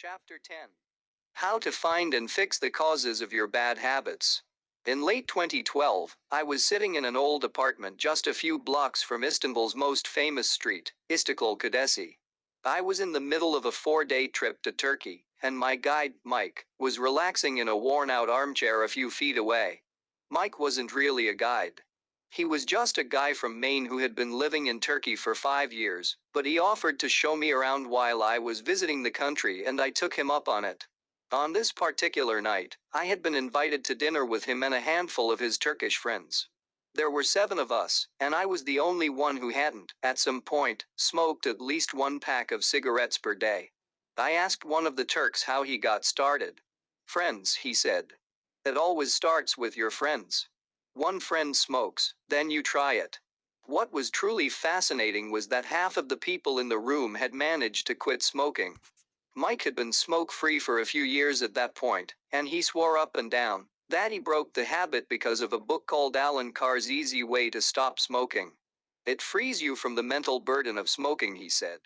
Chapter 10. How to find and fix the causes of your bad habits. In late 2012, I was sitting in an old apartment just a few blocks from Istanbul's most famous street, Istiklal Caddesi. I was in the middle of a 4-day trip to Turkey, and my guide, Mike, was relaxing in a worn-out armchair a few feet away. Mike wasn't really a guide. He was just a guy from Maine who had been living in Turkey for 5 years, but he offered to show me around while I was visiting the country, and I took him up on it. On this particular night, I had been invited to dinner with him and a handful of his Turkish friends. There were 7 of us, and I was the only one who hadn't, at some point, smoked at least 1 pack of cigarettes per day. I asked one of the Turks how he got started. "Friends," he said. "It always starts with your friends. One friend smokes, then you try it." What was truly fascinating was that half of the people in the room had managed to quit smoking. Mike had been smoke-free for a few years at that point, and he swore up and down that he broke the habit because of a book called Alan Carr's Easy Way to Stop Smoking. "It frees you from the mental burden of smoking," he said.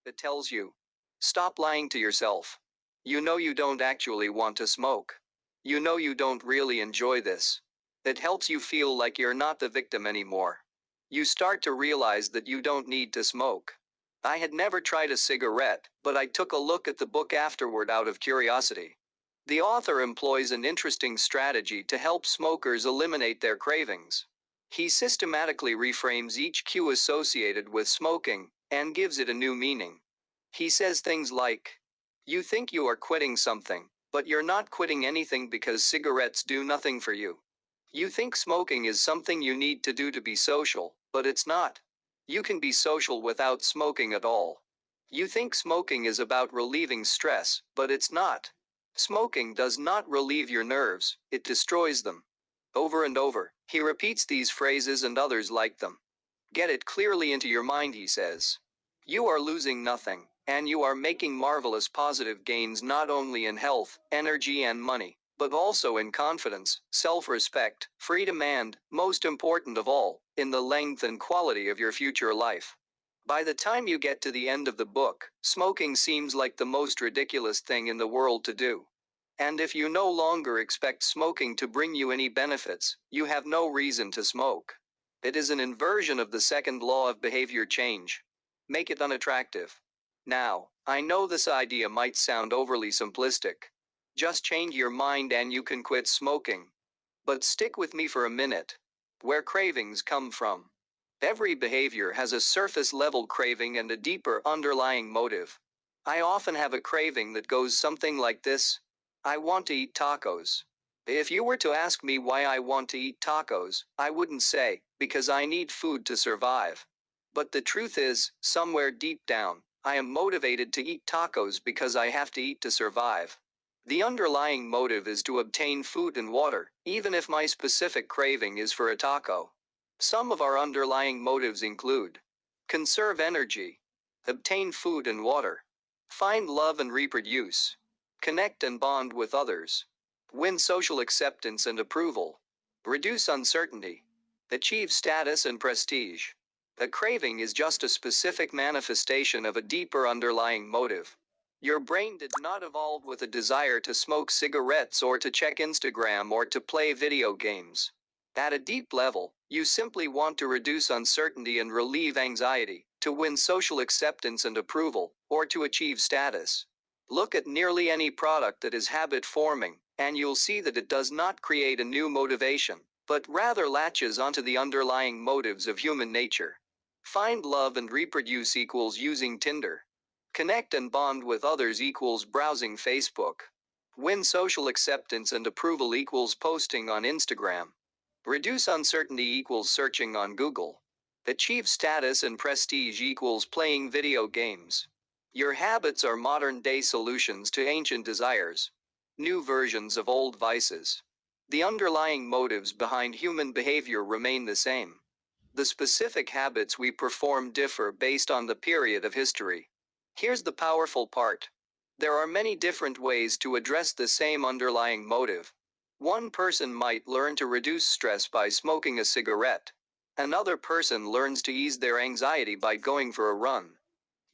"It tells you, stop lying to yourself. You know you don't actually want to smoke. You know you don't really enjoy this. It helps you feel like you're not the victim anymore. You start to realize that you don't need to smoke." I had never tried a cigarette, but I took a look at the book afterward out of curiosity. The author employs an interesting strategy to help smokers eliminate their cravings. He systematically reframes each cue associated with smoking and gives it a new meaning. He says things like, "You think you are quitting something, but you're not quitting anything because cigarettes do nothing for you. You think smoking is something you need to do to be social, but it's not. You can be social without smoking at all. You think smoking is about relieving stress, but it's not. Smoking does not relieve your nerves, it destroys them." Over and over, he repeats these phrases and others like them. "Get it clearly into your mind," he says. "You are losing nothing, and you are making marvelous positive gains not only in health, energy, and money, but also in confidence, self-respect, freedom, and, most important of all, in the length and quality of your future life." By the time you get to the end of the book, smoking seems like the most ridiculous thing in the world to do. And if you no longer expect smoking to bring you any benefits, you have no reason to smoke. It is an inversion of the second law of behavior change. Make it unattractive. Now, I know this idea might sound overly simplistic. Just change your mind and you can quit smoking. But stick with me for a minute. Where cravings come from. Every behavior has a surface-level craving and a deeper underlying motive. I often have a craving that goes something like this: I want to eat tacos. If you were to ask me why I want to eat tacos, I wouldn't say, because I need food to survive. But the truth is, somewhere deep down, I am motivated to eat tacos because I have to eat to survive. The underlying motive is to obtain food and water, even if my specific craving is for a taco. Some of our underlying motives include: conserve energy, obtain food and water, find love and reproduce, connect and bond with others, win social acceptance and approval, reduce uncertainty, achieve status and prestige. A craving is just a specific manifestation of a deeper underlying motive. Your brain did not evolve with a desire to smoke cigarettes or to check Instagram or to play video games. At a deep level, you simply want to reduce uncertainty and relieve anxiety, to win social acceptance and approval, or to achieve status. Look at nearly any product that is habit-forming, and you'll see that it does not create a new motivation, but rather latches onto the underlying motives of human nature. Find love and reproduce equals using Tinder. Connect and bond with others equals browsing Facebook. Win social acceptance and approval equals posting on Instagram. Reduce uncertainty equals searching on Google. Achieve status and prestige equals playing video games. Your habits are modern-day solutions to ancient desires. New versions of old vices. The underlying motives behind human behavior remain the same. The specific habits we perform differ based on the period of history. Here's the powerful part. There are many different ways to address the same underlying motive. One person might learn to reduce stress by smoking a cigarette. Another person learns to ease their anxiety by going for a run.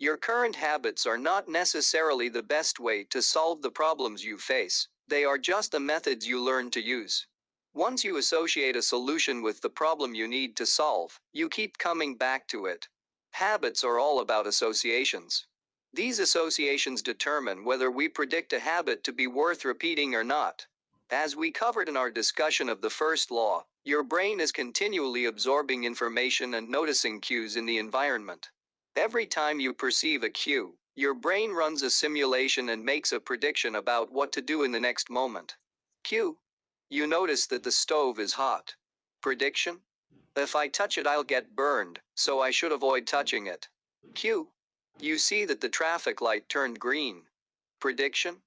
Your current habits are not necessarily the best way to solve the problems you face, they are just the methods you learn to use. Once you associate a solution with the problem you need to solve, you keep coming back to it. Habits are all about associations. These associations determine whether we predict a habit to be worth repeating or not. As we covered in our discussion of the first law, your brain is continually absorbing information and noticing cues in the environment. Every time you perceive a cue, your brain runs a simulation and makes a prediction about what to do in the next moment. Cue. You notice that the stove is hot. Prediction. If I touch it, I'll get burned, so I should avoid touching it. Cue. You see that the traffic light turned green. Prediction.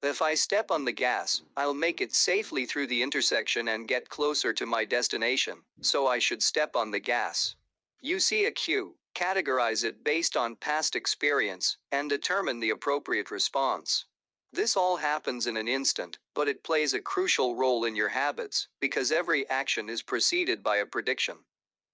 If I step on the gas, I'll make it safely through the intersection and get closer to my destination, so I should step on the gas. You see a cue, categorize it based on past experience, and determine the appropriate response. This all happens in an instant, but it plays a crucial role in your habits, because every action is preceded by a prediction.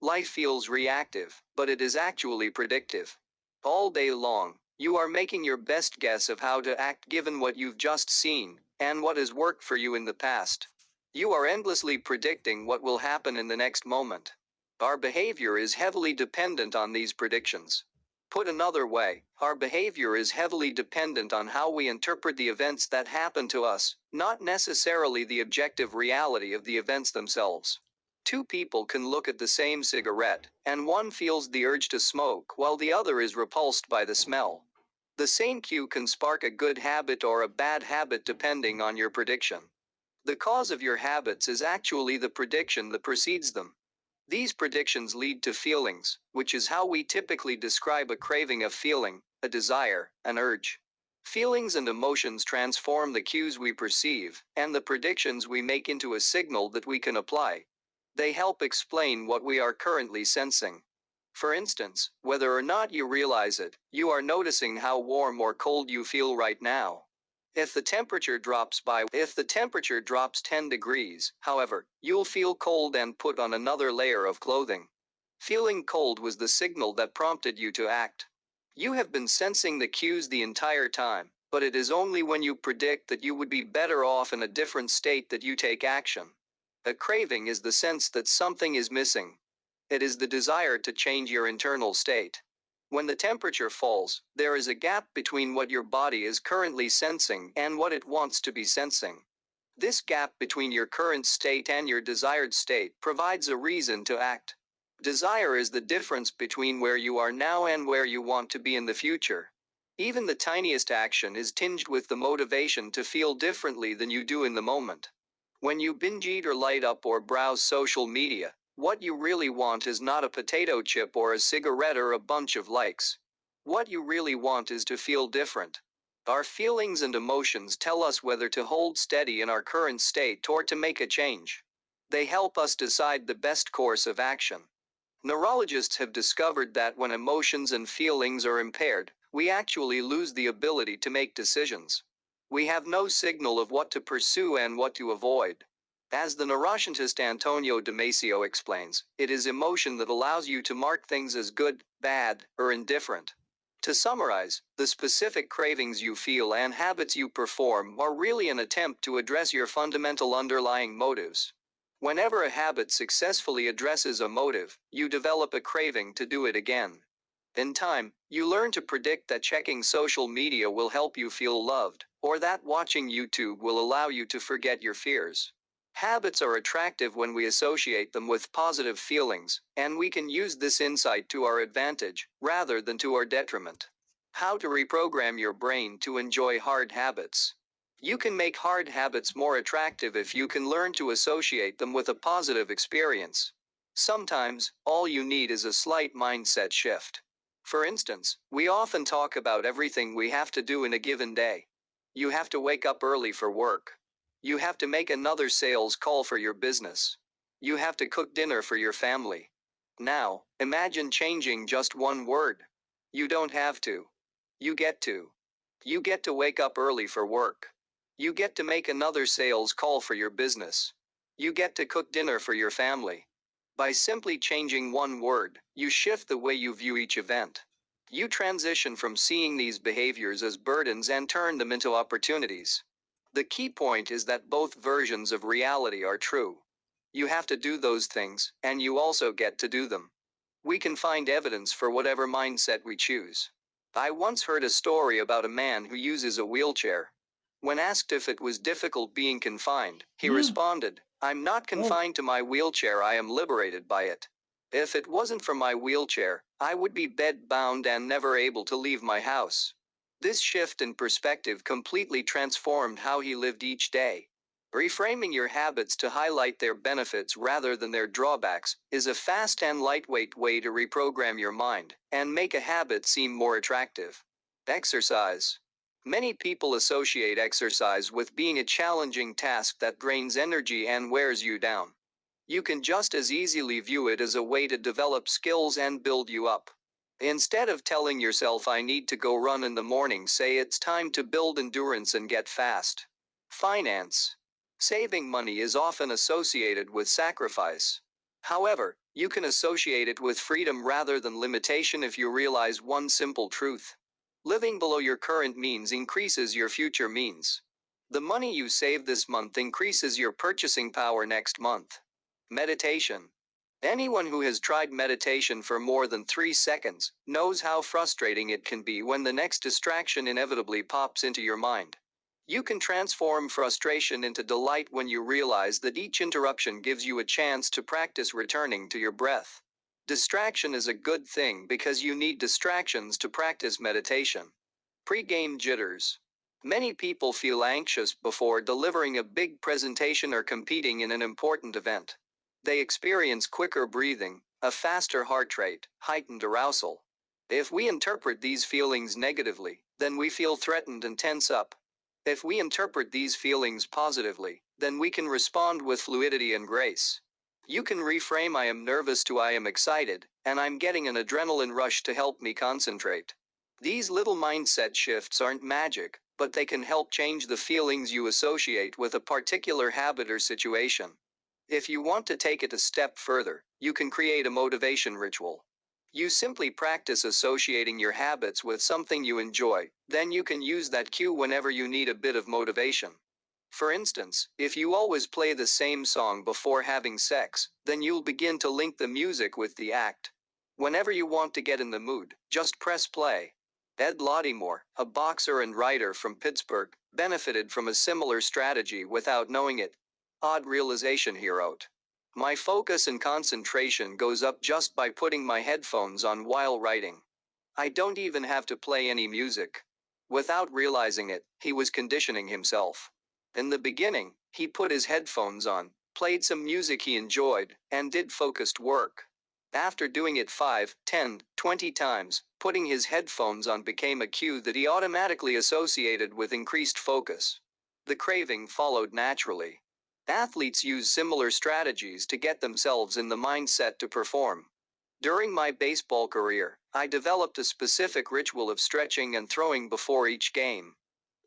Life feels reactive, but it is actually predictive. All day long, you are making your best guess of how to act given what you've just seen, and what has worked for you in the past. You are endlessly predicting what will happen in the next moment. Our behavior is heavily dependent on these predictions. Put another way, our behavior is heavily dependent on how we interpret the events that happen to us, not necessarily the objective reality of the events themselves. Two people can look at the same cigarette, and one feels the urge to smoke while the other is repulsed by the smell. The same cue can spark a good habit or a bad habit depending on your prediction. The cause of your habits is actually the prediction that precedes them. These predictions lead to feelings, which is how we typically describe a craving, a feeling, a desire, an urge. Feelings and emotions transform the cues we perceive, and the predictions we make into a signal that we can apply. They help explain what we are currently sensing. For instance, whether or not you realize it, you are noticing how warm or cold you feel right now. If the temperature drops 10 degrees, however, you'll feel cold and put on another layer of clothing. Feeling cold was the signal that prompted you to act. You have been sensing the cues the entire time, but it is only when you predict that you would be better off in a different state that you take action. A craving is the sense that something is missing. It is the desire to change your internal state. When the temperature falls, there is a gap between what your body is currently sensing and what it wants to be sensing. This gap between your current state and your desired state provides a reason to act. Desire is the difference between where you are now and where you want to be in the future. Even the tiniest action is tinged with the motivation to feel differently than you do in the moment. When you binge eat or light up or browse social media, what you really want is not a potato chip or a cigarette or a bunch of likes. What you really want is to feel different. Our feelings and emotions tell us whether to hold steady in our current state or to make a change. They help us decide the best course of action. Neurologists have discovered that when emotions and feelings are impaired, we actually lose the ability to make decisions. We have no signal of what to pursue and what to avoid. As the neuroscientist Antonio Damasio explains, it is emotion that allows you to mark things as good, bad, or indifferent. To summarize, the specific cravings you feel and habits you perform are really an attempt to address your fundamental underlying motives. Whenever a habit successfully addresses a motive, you develop a craving to do it again. In time, you learn to predict that checking social media will help you feel loved, or that watching YouTube will allow you to forget your fears. Habits are attractive when we associate them with positive feelings, and we can use this insight to our advantage, rather than to our detriment. How to reprogram your brain to enjoy hard habits. You can make hard habits more attractive if you can learn to associate them with a positive experience. Sometimes, all you need is a slight mindset shift. For instance, we often talk about everything we have to do in a given day. You have to wake up early for work. You have to make another sales call for your business. You have to cook dinner for your family. Now, imagine changing just one word. You don't have to. You get to. You get to wake up early for work. You get to make another sales call for your business. You get to cook dinner for your family. By simply changing one word, you shift the way you view each event. You transition from seeing these behaviors as burdens and turn them into opportunities. The key point is that both versions of reality are true. You have to do those things, and you also get to do them. We can find evidence for whatever mindset we choose. I once heard a story about a man who uses a wheelchair. When asked if it was difficult being confined, he responded, "I'm not confined to my wheelchair, I am liberated by it. If it wasn't for my wheelchair, I would be bed-bound and never able to leave my house." This shift in perspective completely transformed how he lived each day. Reframing your habits to highlight their benefits rather than their drawbacks is a fast and lightweight way to reprogram your mind and make a habit seem more attractive. Exercise. Many people associate exercise with being a challenging task that drains energy and wears you down. You can just as easily view it as a way to develop skills and build you up. Instead of telling yourself I need to go run in the morning, say it's time to build endurance and get fast. Finance. Saving money is often associated with sacrifice. However, you can associate it with freedom rather than limitation if you realize one simple truth. Living below your current means increases your future means. The money you save this month increases your purchasing power next month. Meditation. Anyone who has tried meditation for more than 3 seconds knows how frustrating it can be when the next distraction inevitably pops into your mind. You can transform frustration into delight when you realize that each interruption gives you a chance to practice returning to your breath. Distraction is a good thing because you need distractions to practice meditation. Pre-game jitters. Many people feel anxious before delivering a big presentation or competing in an important event. They experience quicker breathing, a faster heart rate, heightened arousal. If we interpret these feelings negatively, then we feel threatened and tense up. If we interpret these feelings positively, then we can respond with fluidity and grace. You can reframe I am nervous to I am excited, and I'm getting an adrenaline rush to help me concentrate. These little mindset shifts aren't magic, but they can help change the feelings you associate with a particular habit or situation. If you want to take it a step further, you can create a motivation ritual. You simply practice associating your habits with something you enjoy, then you can use that cue whenever you need a bit of motivation. For instance, if you always play the same song before having sex, then you'll begin to link the music with the act. Whenever you want to get in the mood, just press play. Ed Lottymore, a boxer and writer from Pittsburgh, benefited from a similar strategy without knowing it. Odd realization he wrote. My focus and concentration goes up just by putting my headphones on while writing. I don't even have to play any music. Without realizing it, he was conditioning himself. In the beginning, he put his headphones on, played some music he enjoyed, and did focused work. After doing it 5, 10, 20 times, putting his headphones on became a cue that he automatically associated with increased focus. The craving followed naturally. Athletes use similar strategies to get themselves in the mindset to perform. During my baseball career, I developed a specific ritual of stretching and throwing before each game.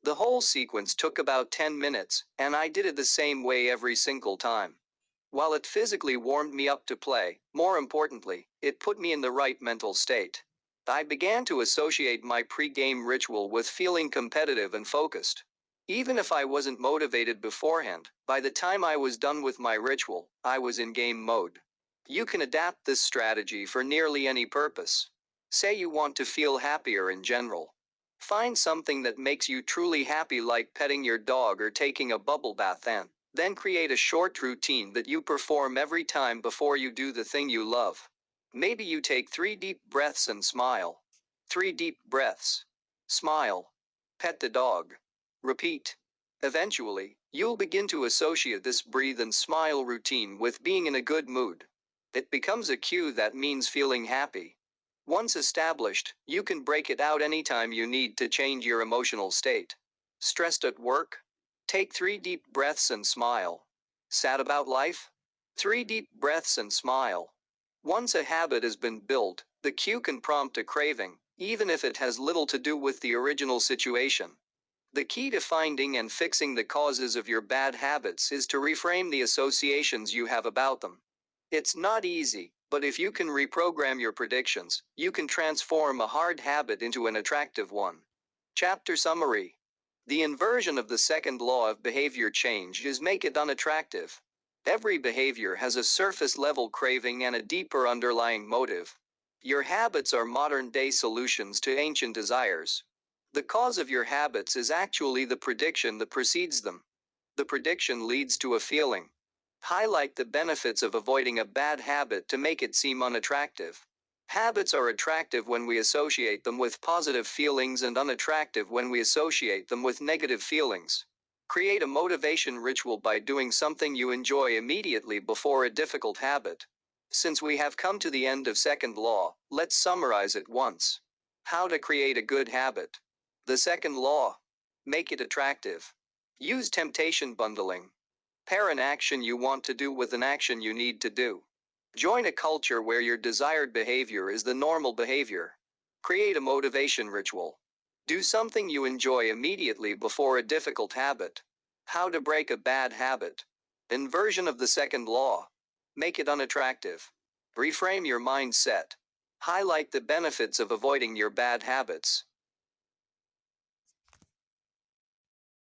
The whole sequence took about 10 minutes, and I did it the same way every single time. While it physically warmed me up to play, more importantly, it put me in the right mental state. I began to associate my pre-game ritual with feeling competitive and focused. Even if I wasn't motivated beforehand, by the time I was done with my ritual, I was in game mode. You can adapt this strategy for nearly any purpose. Say you want to feel happier in general. Find something that makes you truly happy, like petting your dog or taking a bubble bath, and then create a short routine that you perform every time before you do the thing you love. Maybe you take 3 deep breaths and smile. 3 deep breaths. Smile. Pet the dog. Repeat. Eventually, you'll begin to associate this breathe and smile routine with being in a good mood. It becomes a cue that means feeling happy. Once established, you can break it out anytime you need to change your emotional state. Stressed at work? Take 3 deep breaths and smile. Sad about life? 3 deep breaths and smile. Once a habit has been built, the cue can prompt a craving, even if it has little to do with the original situation. The key to finding and fixing the causes of your bad habits is to reframe the associations you have about them. It's not easy, But if you can reprogram your predictions, you can transform a hard habit into an attractive one. Chapter Summary. The inversion of the second law of behavior change is make it unattractive. Every behavior has a surface level craving and a deeper underlying motive. Your habits are modern day solutions to ancient desires. The cause of your habits is actually the prediction that precedes them. The prediction leads to a feeling. Highlight the benefits of avoiding a bad habit to make it seem unattractive. Habits are attractive when we associate them with positive feelings and unattractive when we associate them with negative feelings. Create a motivation ritual by doing something you enjoy immediately before a difficult habit. Since we have come to the end of second law, let's summarize it once. How to create a good habit. The second law. Make it attractive. Use temptation bundling. Pair an action you want to do with an action you need to do. Join a culture where your desired behavior is the normal behavior. Create a motivation ritual. Do something you enjoy immediately before a difficult habit. How to break a bad habit. Inversion of the second law. Make it unattractive. Reframe your mindset. Highlight the benefits of avoiding your bad habits.